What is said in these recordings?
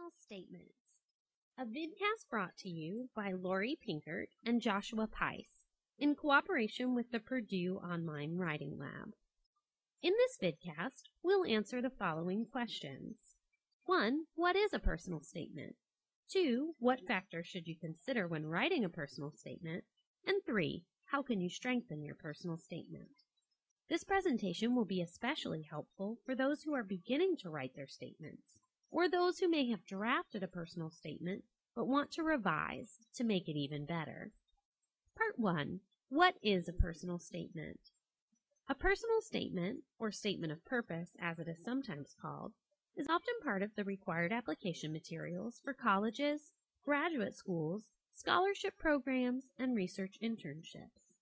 Personal Statements, a vidcast brought to you by Lori Pinkert and Joshua Peiss in cooperation with the Purdue Online Writing Lab. In this vidcast, we'll answer the following questions. 1. What is a personal statement? 2. What factors should you consider when writing a personal statement? And 3. How can you strengthen your personal statement? This presentation will be especially helpful for those who are beginning to write their statements, or those who may have drafted a personal statement but want to revise to make it even better. Part 1. What is a personal statement? A personal statement, or statement of purpose as it is sometimes called, is often part of the required application materials for colleges, graduate schools, scholarship programs, and research internships.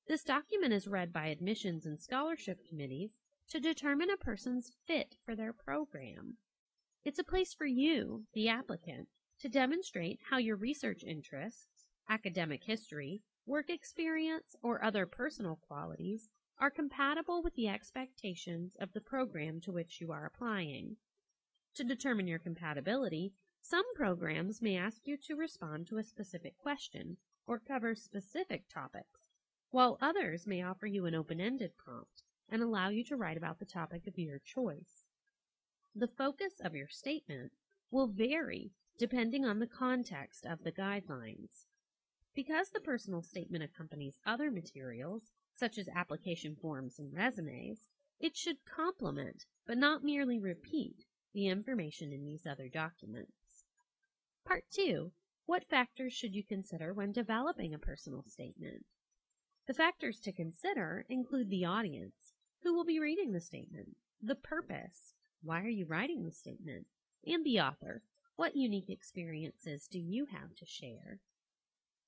This document is read by admissions and scholarship committees to determine a person's fit for their program. It's a place for you, the applicant, to demonstrate how your research interests, academic history, work experience, or other personal qualities are compatible with the expectations of the program to which you are applying. To determine your compatibility, some programs may ask you to respond to a specific question or cover specific topics, while others may offer you an open-ended prompt and allow you to write about the topic of your choice. The focus of your statement will vary depending on the context of the guidelines. Because the personal statement accompanies other materials, such as application forms and resumes, it should complement, but not merely repeat, the information in these other documents. Part 2. What factors should you consider when developing a personal statement? The factors to consider include the audience, who will be reading the statement, the purpose, why are you writing the statement, and the author, what unique experiences do you have to share?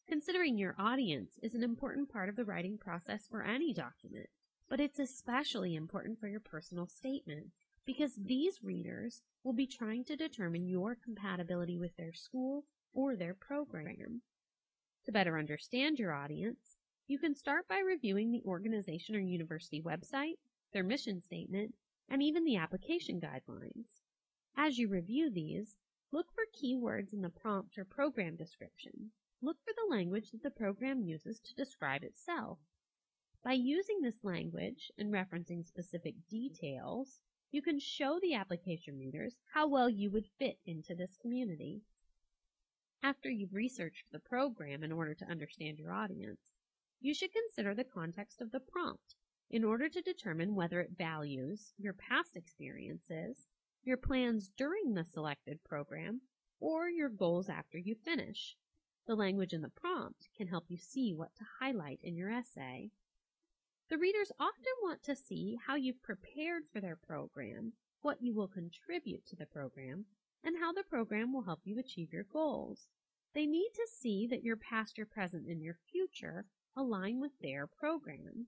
Considering your audience is an important part of the writing process for any document, but it's especially important for your personal statement because these readers will be trying to determine your compatibility with their school or their program. To better understand your audience, you can start by reviewing the organization or university website, their mission statement, and even the application guidelines. As you review these, look for keywords in the prompt or program description. Look for the language that the program uses to describe itself. By using this language and referencing specific details, you can show the application readers how well you would fit into this community. After you've researched the program in order to understand your audience, you should consider the context of the prompt in order to determine whether it values your past experiences, your plans during the selected program, or your goals after you finish. The language in the prompt can help you see what to highlight in your essay. The readers often want to see how you've prepared for their program, what you will contribute to the program, and how the program will help you achieve your goals. They need to see that your past, your present, and your future align with their program.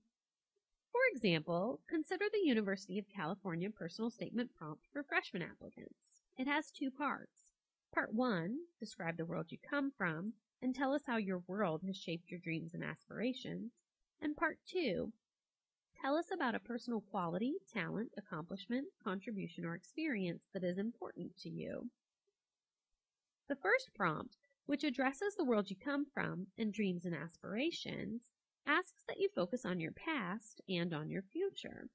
For example, consider the University of California personal statement prompt for freshman applicants. It has 2 parts. Part 1, describe the world you come from and tell us how your world has shaped your dreams and aspirations. And Part 2, tell us about a personal quality, talent, accomplishment, contribution, or experience that is important to you. The first prompt, which addresses the world you come from and dreams and aspirations, asks that you focus on your past and on your future.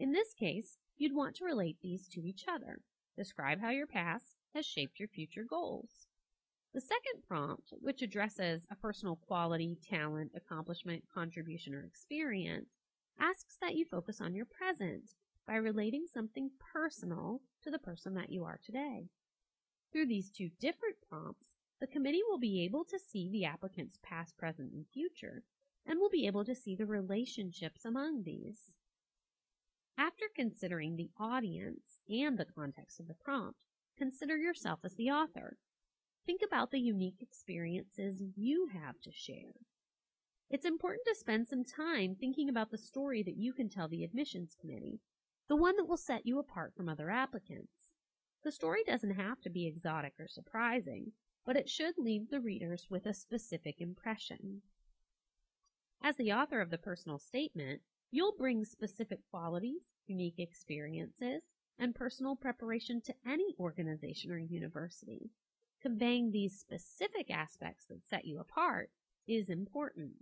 In this case, you'd want to relate these to each other. Describe how your past has shaped your future goals. The second prompt, which addresses a personal quality, talent, accomplishment, contribution, or experience, asks that you focus on your present by relating something personal to the person that you are today. Through these 2 different prompts, the committee will be able to see the applicant's past, present, and future, and will be able to see the relationships among these. After considering the audience and the context of the prompt, consider yourself as the author. Think about the unique experiences you have to share. It's important to spend some time thinking about the story that you can tell the admissions committee, the one that will set you apart from other applicants. The story doesn't have to be exotic or surprising, but it should leave the readers with a specific impression. As the author of the personal statement, you'll bring specific qualities, unique experiences, and personal preparation to any organization or university. Conveying these specific aspects that set you apart is important.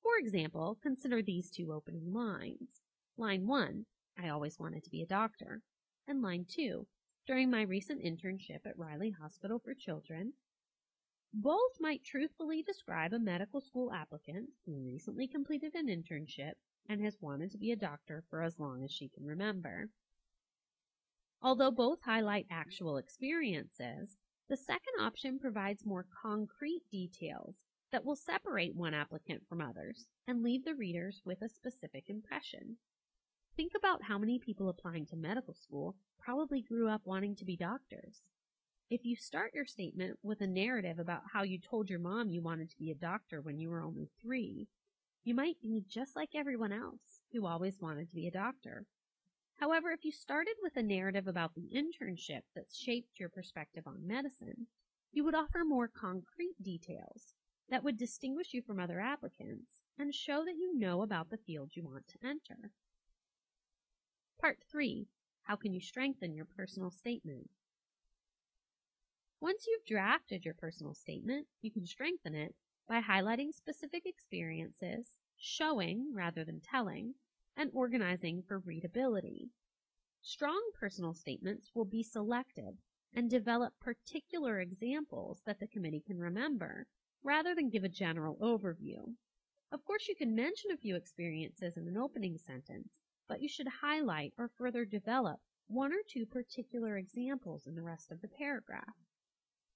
For example, consider these two opening lines. Line 1, I always wanted to be a doctor. And line 2, during my recent internship at Riley Hospital for Children. Both might truthfully describe a medical school applicant who recently completed an internship and has wanted to be a doctor for as long as she can remember. Although both highlight actual experiences, the second option provides more concrete details that will separate one applicant from others and leave the readers with a specific impression. Think about how many people applying to medical school probably grew up wanting to be doctors. If you start your statement with a narrative about how you told your mom you wanted to be a doctor when you were only 3, you might be just like everyone else who always wanted to be a doctor. However, if you started with a narrative about the internship that shaped your perspective on medicine, you would offer more concrete details that would distinguish you from other applicants and show that you know about the field you want to enter. Part 3. How can you strengthen your personal statement? Once you've drafted your personal statement, you can strengthen it by highlighting specific experiences, showing rather than telling, and organizing for readability. Strong personal statements will be selective and develop particular examples that the committee can remember, rather than give a general overview. Of course, you can mention a few experiences in an opening sentence, but you should highlight or further develop 1 or 2 particular examples in the rest of the paragraph.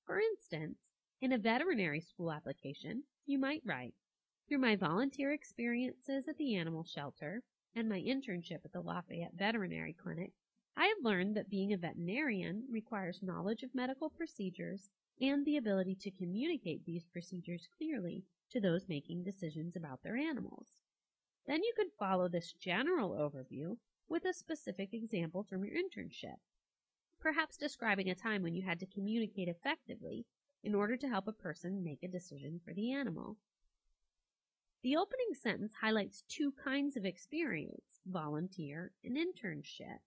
For instance, in a veterinary school application, you might write, through my volunteer experiences at the animal shelter and my internship at the Lafayette Veterinary Clinic, I have learned that being a veterinarian requires knowledge of medical procedures and the ability to communicate these procedures clearly to those making decisions about their animals. Then you could follow this general overview with a specific example from your internship, perhaps describing a time when you had to communicate effectively in order to help a person make a decision for the animal. The opening sentence highlights 2 kinds of experience, volunteer and internship.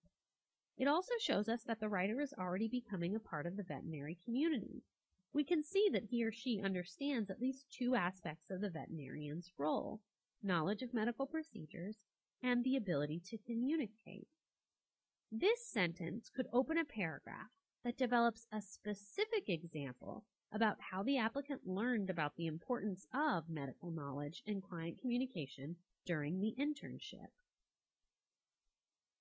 It also shows us that the writer is already becoming a part of the veterinary community. We can see that he or she understands at least 2 aspects of the veterinarian's role, knowledge of medical procedures and the ability to communicate. This sentence could open a paragraph that develops a specific example about how the applicant learned about the importance of medical knowledge and client communication during the internship.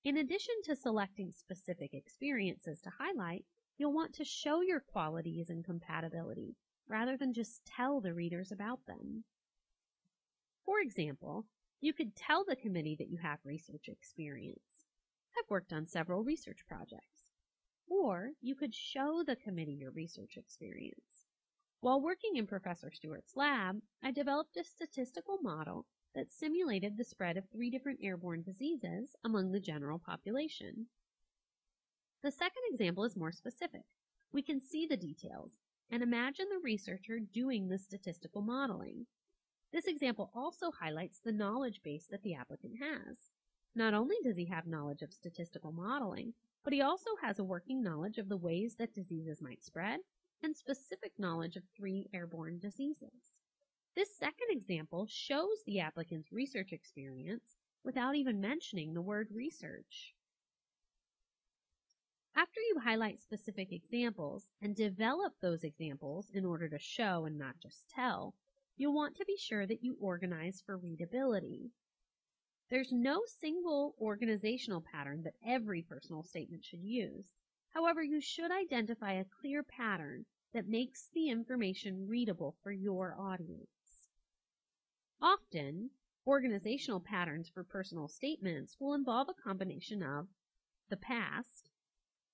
In addition to selecting specific experiences to highlight, you'll want to show your qualities and compatibility rather than just tell the readers about them. For example, you could tell the committee that you have research experience. I've worked on several research projects. Or you could show the committee your research experience. While working in Professor Stewart's lab, I developed a statistical model that simulated the spread of 3 different airborne diseases among the general population. The second example is more specific. We can see the details and imagine the researcher doing the statistical modeling. This example also highlights the knowledge base that the applicant has. Not only does he have knowledge of statistical modeling, but he also has a working knowledge of the ways that diseases might spread and specific knowledge of 3 airborne diseases. This second example shows the applicant's research experience without even mentioning the word research. After you highlight specific examples and develop those examples in order to show and not just tell, you'll want to be sure that you organize for readability. There's no single organizational pattern that every personal statement should use. However, you should identify a clear pattern that makes the information readable for your audience. Often, organizational patterns for personal statements will involve a combination of the past,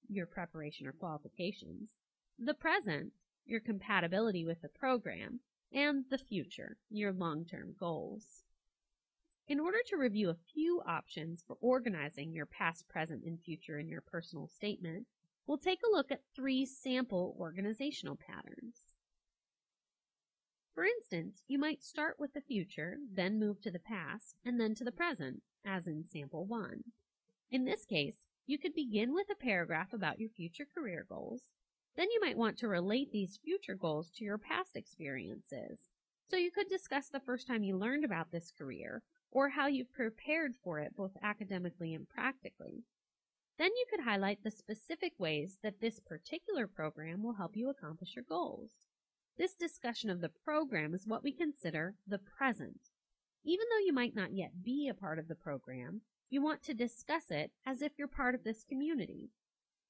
your preparation or qualifications, the present, your compatibility with the program, and the future, your long-term goals. In order to review a few options for organizing your past, present, and future in your personal statement, we'll take a look at 3 sample organizational patterns. For instance, you might start with the future, then move to the past, and then to the present, as in sample 1. In this case, You could begin with a paragraph about your future career goals. Then you might want to relate these future goals to your past experiences. So you could discuss the first time you learned about this career, or how you've prepared for it both academically and practically. Then you could highlight the specific ways that this particular program will help you accomplish your goals. This discussion of the program is what we consider the present. Even though you might not yet be a part of the program, you want to discuss it as if you're part of this community.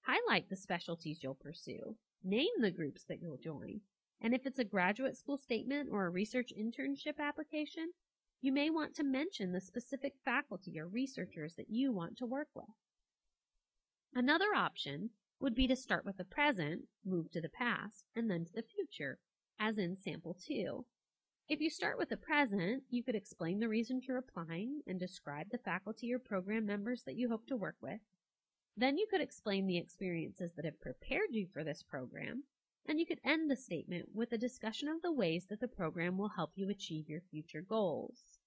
Highlight the specialties you'll pursue, name the groups that you'll join, and if it's a graduate school statement or a research internship application, you may want to mention the specific faculty or researchers that you want to work with. Another option would be to start with the present, move to the past, and then to the future, as in sample 2. If you start with the present, you could explain the reasons you're applying and describe the faculty or program members that you hope to work with. Then you could explain the experiences that have prepared you for this program, and you could end the statement with a discussion of the ways that the program will help you achieve your future goals.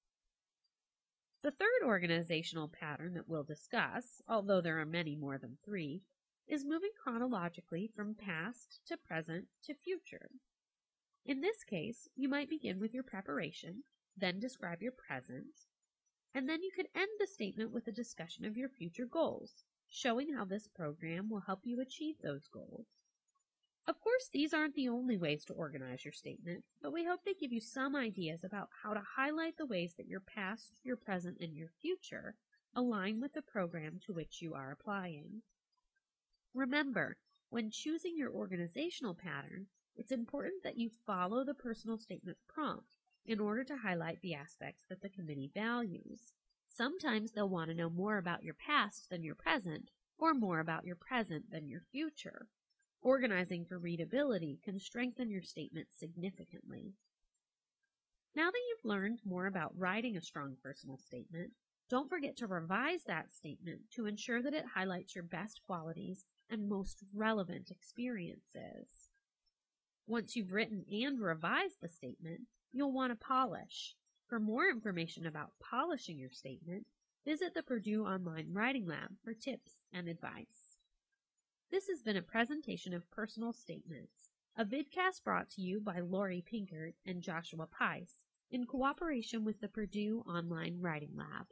The third organizational pattern that we'll discuss, although there are many more than 3, is moving chronologically from past to present to future. In this case, you might begin with your preparation, then describe your present, and then you could end the statement with a discussion of your future goals, showing how this program will help you achieve those goals. Of course, these aren't the only ways to organize your statement, but we hope they give you some ideas about how to highlight the ways that your past, your present, and your future align with the program to which you are applying. Remember, when choosing your organizational pattern, it's important that you follow the personal statement prompt in order to highlight the aspects that the committee values. Sometimes they'll want to know more about your past than your present, or more about your present than your future. Organizing for readability can strengthen your statement significantly. Now that you've learned more about writing a strong personal statement, don't forget to revise that statement to ensure that it highlights your best qualities and most relevant experiences. Once you've written and revised the statement, you'll want to polish. For more information about polishing your statement, visit the Purdue Online Writing Lab for tips and advice. This has been a presentation of Personal Statements, a vidcast brought to you by Lori Pinkert and Joshua Pice in cooperation with the Purdue Online Writing Lab.